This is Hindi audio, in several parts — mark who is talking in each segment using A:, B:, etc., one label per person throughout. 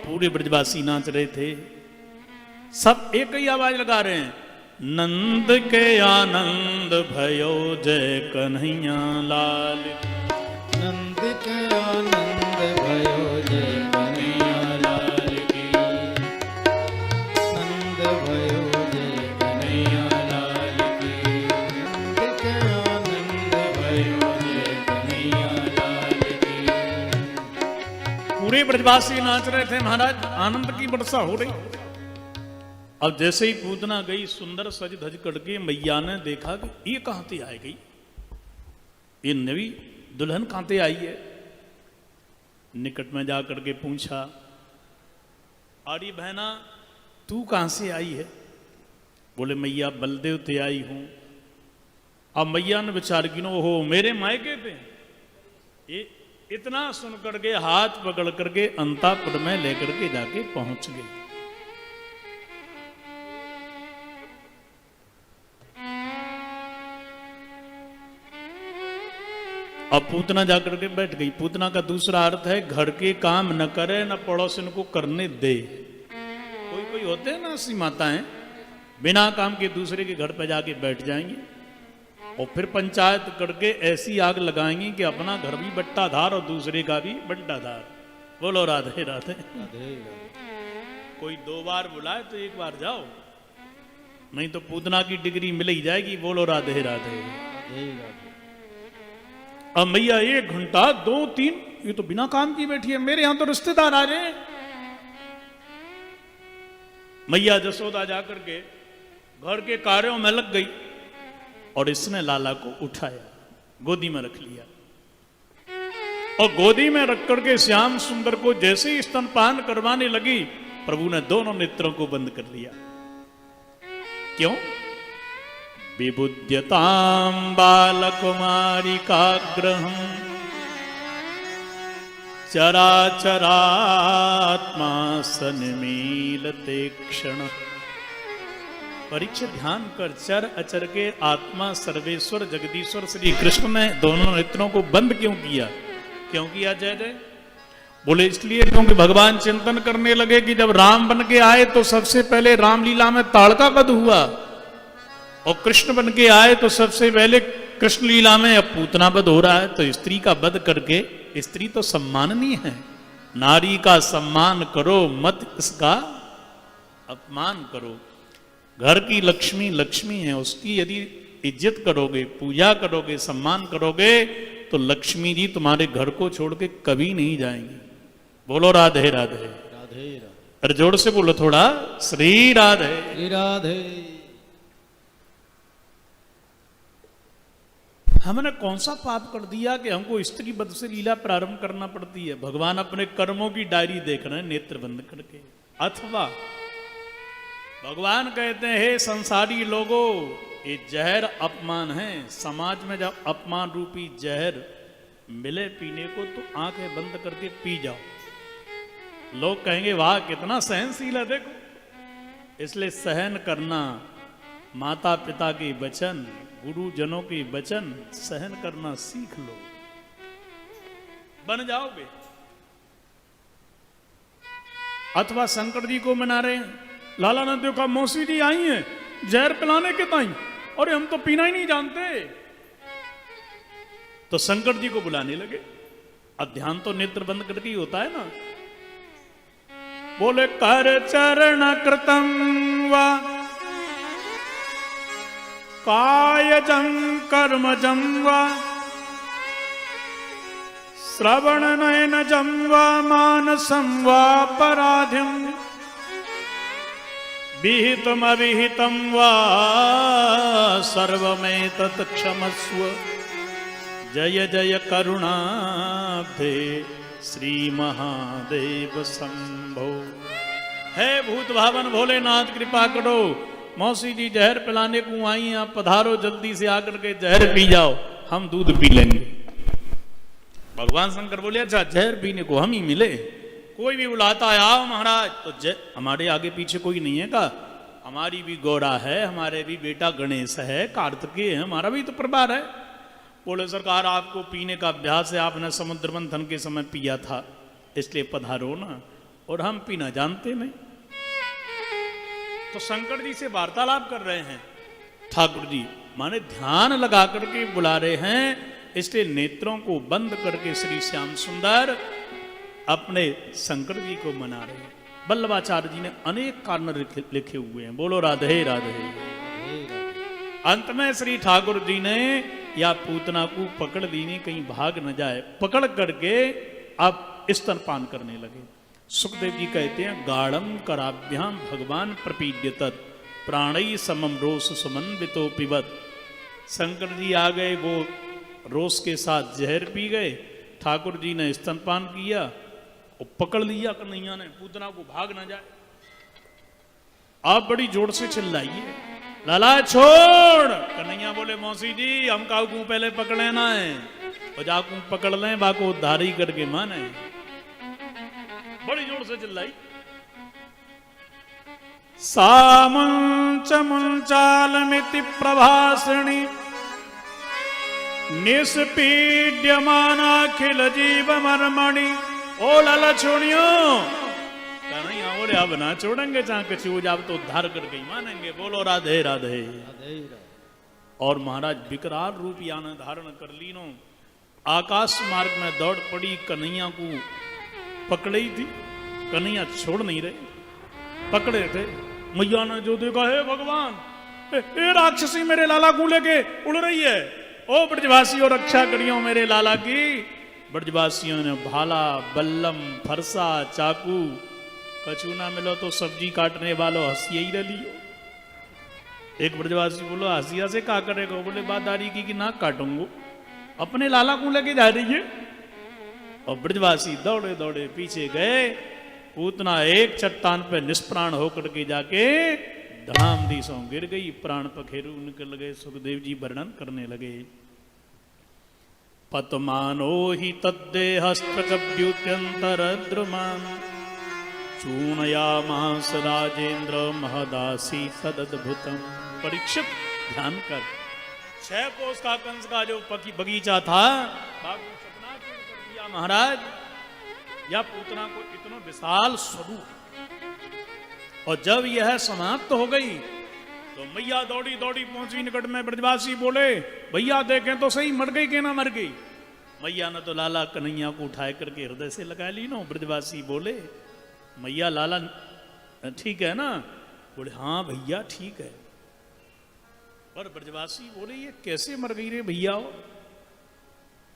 A: पूरे ब्रजवासी नाच रहे थे। सब एक ही आवाज लगा रहे हैं, नंद के आनंद भयो जय कन्हैया लाल।
B: नंद के आनंद भयो जय कन्हैया लाल की। नंद भयो जय कन्हैया लाल की। नंद के आनंद भयो जय कन्हैया लाल की।
A: पूरे ब्रजवासी नाच रहे थे महाराज, आनंद की वर्षा हो रही। अब जैसे ही पूतना गई सुंदर सज धज करके मैया ने देखा कि ये कहां से आई गई, ये नवी दुल्हन कहां से आई है। निकट में जा करके पूछा, अरे बहना तू कहां से आई है। बोले मैया बलदेव ते आई हूं। अब मैया ने विचार की, हो मेरे मायके थे। ये इतना सुन करके हाथ पकड़ करके अंतापुर में लेकर के जाके पहुंच गई। अब पूतना जाकर के बैठ गई। पूतना का दूसरा अर्थ है घर के काम न करे न पड़ोसन को करने दे। कोई कोई होते हैं ना ऐसी माताएं, बिना काम के दूसरे के घर पे जाके बैठ जाएंगी और फिर पंचायत करके ऐसी आग लगाएंगी कि अपना घर भी बट्टाधार और दूसरे का भी बट्टाधार। बोलो राधे राधे। कोई 2 बार बुलाए तो 1 बार जाओ, नहीं तो पूतना की डिग्री मिल ही जाएगी। बोलो राधे राधे। अब मैया 1 घंटा 2 3 ये तो बिना काम की बैठी है, मेरे यहां तो रिश्तेदार आ रहे हैं। मैया जसोदा जाकर के घर के कार्यों में लग गई और इसने लाला को उठाया, गोदी में रख लिया और गोदी में रख करके श्याम सुंदर को जैसे ही स्तनपान करवाने लगी, प्रभु ने दोनों नेत्रों को बंद कर लिया। क्यों? विबुध्यतां बालकुमारिकाग्रहं चराचरात्मा सन्मीलते क्षण। परीक्षा ध्यान कर, चर अचर के आत्मा सर्वेश्वर जगदीश्वर श्री कृष्ण ने दोनों नेत्रों को बंद क्यों किया? क्यों किया जय जय? बोले इसलिए क्योंकि भगवान चिंतन करने लगे कि जब राम बन के आए तो सबसे पहले रामलीला में ताड़का वध हुआ और कृष्ण बन के आए तो सबसे पहले कृष्ण लीला में अब पूतना वध हो रहा है। तो स्त्री का वध करके, स्त्री तो सम्माननीय है, नारी का सम्मान करो, मत इसका अपमान करो। घर की लक्ष्मी लक्ष्मी है, उसकी यदि इज्जत करोगे, पूजा करोगे, सम्मान करोगे तो लक्ष्मी जी तुम्हारे घर को छोड़ के कभी नहीं जाएंगी। बोलो राधे राधे।
B: राधे
A: अरे जोर से बोलो थोड़ा, श्री राधे।
B: श्री राधे।
A: हमने कौन सा पाप कर दिया कि हमको स्त्री वध से लीला प्रारंभ करना पड़ती है? भगवान अपने कर्मों की डायरी देख रहे हैं नेत्र बंद करके। अथवा भगवान कहते हैं, हे संसारी लोगों, ये जहर अपमान है। समाज में जब अपमान रूपी जहर मिले पीने को तो आंखें बंद करके पी जाओ। लोग कहेंगे वाह कितना सहनशील है देखो। इसलिए सहन करना, माता पिता के वचन, गुरुजनों के वचन सहन करना सीख लो, बन जाओगे। अथवा शंकर जी को मना रहे हैं, लाला ने देखा मौसी जी आई हैं जहर पिलाने के ताई, और हम तो पीना ही नहीं जानते। तो शंकर जी को बुलाने लगे। अब ध्यान तो नेत्र बंद करके ही होता है ना। बोले कर चरण कृतम वा कायजं कर्मजं वा श्रवण नयनजं वा मानसं वा पराध्यं विहितम अविहितं वा सर्वमेतत् क्षमस्व। जय जय करुणाब्धे श्री महादेव शंभो। हे भूत भावन भोलेनाथ कृपा करो, मौसी जी जहर पिलाने को आई हैं, आप पधारो जल्दी से आकर के जहर पी जाओ, हम दूध पी लेंगे। भगवान शंकर बोले अच्छा जहर पीने को हम ही मिले? कोई भी बुलाता है आओ महाराज, तो हमारे आगे पीछे कोई नहीं है का? हमारी भी गौरा है, हमारे भी बेटा गणेश है, कार्तिकेय है, हमारा भी तो परिवार है। बोले सरकार आपको पीने का अभ्यास है, आपने समुद्र मंथन के समय पिया था, इसलिए पधारो ना। और हम पीना जानते नहीं। तो शंकर जी से वार्तालाप कर रहे हैं ठाकुर जी, माने ध्यान लगा करके बुला रहे हैं, इसलिए नेत्रों को बंद करके श्री श्याम सुंदर अपने शंकर जी को मना रहे हैं। वल्लभाचार्य जी ने अनेक कारण लिखे हुए हैं। बोलो राधे राधे। अंत में श्री ठाकुर जी ने या पूतना को पकड़ लीनी, कहीं भाग न जाए, पकड़ करके अब स्तनपान करने लगे। सुखदेव जी कहते हैं गाढ़म कराभ्याम भगवान प्रपीड्यत प्राणई समम रोष समन्वितो पिबत। शंकर जी आ गए, वो रोष के साथ जहर पी गए। ठाकुर जी ने स्तनपान किया और पकड़ लिया कन्हैया ने, पूतना को भाग न जाए। आप बड़ी जोर से चिल्लाइए, लाला छोड़। कन्हैया बोले मौसी जी हम काकू पहले पकड़े ना है, और जाकू पकड़ लें बाको उद्धारी करके माने। बड़ी जोर से चिल्लाई। सामंच मुंचालमिति प्रभाषणी निष्पीड्यमानाखिल जीव मर्मणि। ओ लाला छोड़ियो, कन्हैया बोले अब ना छोड़ेंगे, चाहे कछु जाब तो उद्धार करके ही मानेंगे। बोलो राधे राधे। और महाराज विकराल रूप यान धारण कर लीनो, आकाश मार्ग में दौड़ पड़ी, कन्हैया को पकड़ी थी। कन्हैया छोड़ नहीं रहे, पकड़े थे। मैया ने जो देखा, हे भगवान, ए राक्षसी मेरे लाला को लेके उड़ रही है, ओ ब्रजवासियों रक्षा करियो मेरे लाला की। ब्रजवासियों ने भाला बल्लम फरसा चाकू, कछु ना मिलो तो सब्जी काटने वालों हंसिया ही लियो। एक ब्रजवासी बोलो हंसिया से क्या करेगा? बोले बादारी की नाक काटूंगो, अपने लाला को लेके जा रही है। और ब्रजवासी दौड़े दौड़े पीछे गए। पूतना एक चट्टान पे निष्प्राण होकर के जाके धड़ाम दिशों गिर गई, प्राण पखेरु निकल गए। सुखदेव जी वर्णन करने लगे। पतमानो ही तद्देहस्त्रकव्युत्यंतरद्रुमान चूर्णयामास राजेंद्र महदासी तदद्भुतम। परीक्षित ध्यान कर, 6 कोस का कंस का जो बगीचा था, बाबू सपना कर दिया महाराज। या पूतना को इतना विशाल स्वरूप, और जब यह समाप्त हो गई तो मैया दौड़ी दौड़ी पहुंची निकट में। ब्रजवासी बोले भैया देखें तो सही, मर गई कि ना मर गई? मैया ने तो लाला कन्हैया को उठाए करके हृदय से लगा ली नो। ब्रजवासी बोले मैया लाला ठीक है ना? बोले हाँ भैया ठीक है। पर ब्रजवासी बोले ये कैसे मर गई रे भैया?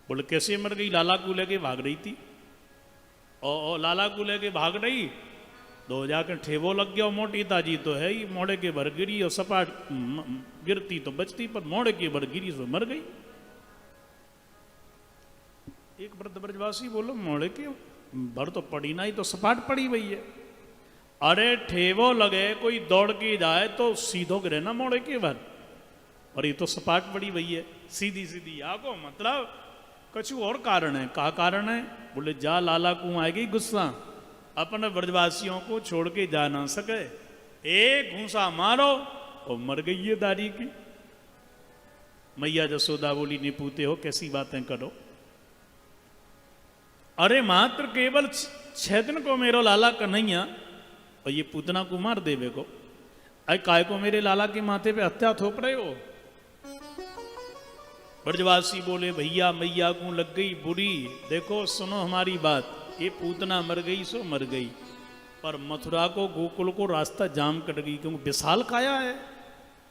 A: बोले कैसे मर गई? लाला को लेके भाग रही थी, और लाला को लेके भाग रही तो जाकर ठेवो लग गया। मोटी ताजी तो है ही, मोड़े के भर गिरी, और सपाट गिरती तो बचती, पर मोड़े के भर गिरी तो मर गई। एक वृद्ध ब्रजवासी बोलो मोड़े के भर तो पड़ी ना ही, तो सपाट पड़ी हुई है। अरे ठेवो लगे कोई दौड़ के जाए तो सीधो गिरे ना मोड़े के भर, और ये तो सपाट पड़ी हुई है सीधी सीधी। आगो मतलब कछु और कारण है। का कारण है? बोले जा लाला को आएगी गुस्सा, अपने ब्रजवासियों को छोड़ के जा ना सके, एक घूसा मारो और मर गई ये दारी की। मैया जसोदा बोली निपूते हो, कैसी बातें करो? अरे मात्र केवल 6 दिन को मेरो लाला कन्हैया और ये पूतना को मार देवे को। अरे काय को मेरे लाला के माथे पे हत्या थोप रहे हो? ब्रजवासी बोले भैया मैया को लग गई बुरी। देखो सुनो हमारी बात, ये पूतना मर गई सो मर गई, पर मथुरा को गोकुल को रास्ता जाम कट गई, क्योंकि विशाल काया है।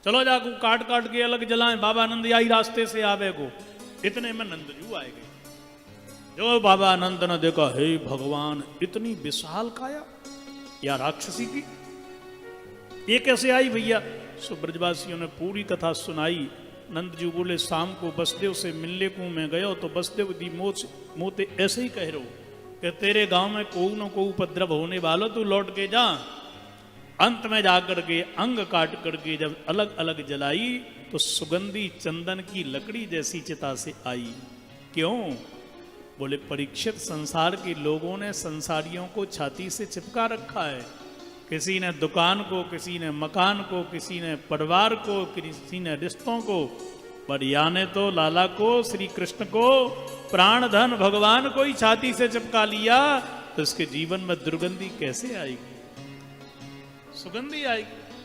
A: चलो जाको काट काट के अलग जलाएं, बाबा नंद आई रास्ते से आवे को। इतने में नंदजू आए गए। जो बाबा नंद ने देखा, हे भगवान इतनी विशाल काया या राक्षसी की, ये कैसे आई भैया? सो ब्रजवासियों ने पूरी कथा सुनाई। नंदजू बोले शाम को बसदेव से मिलने को मैं गयो तो बसदेव दी मोते ऐसे ही कह रहे हो कि तेरे गांव में कोई न कोई उपद्रव होने वाला, तू लौट के जा। अंत में जाकर के अंग काट करके जब अलग अलग जलाई तो सुगंधी चंदन की लकड़ी जैसी चिता से आई। क्यों? बोले परीक्षित संसार के लोगों ने संसारियों को छाती से चिपका रखा है। किसी ने दुकान को, किसी ने मकान को, किसी ने परिवार को, किसी ने रिश्तों को, पर याने तो लाला को, श्री कृष्ण को, प्राण धन भगवान को ही छाती से चिपका लिया। तो इसके जीवन में दुर्गंधी कैसे आएगी? सुगंधी आएगी।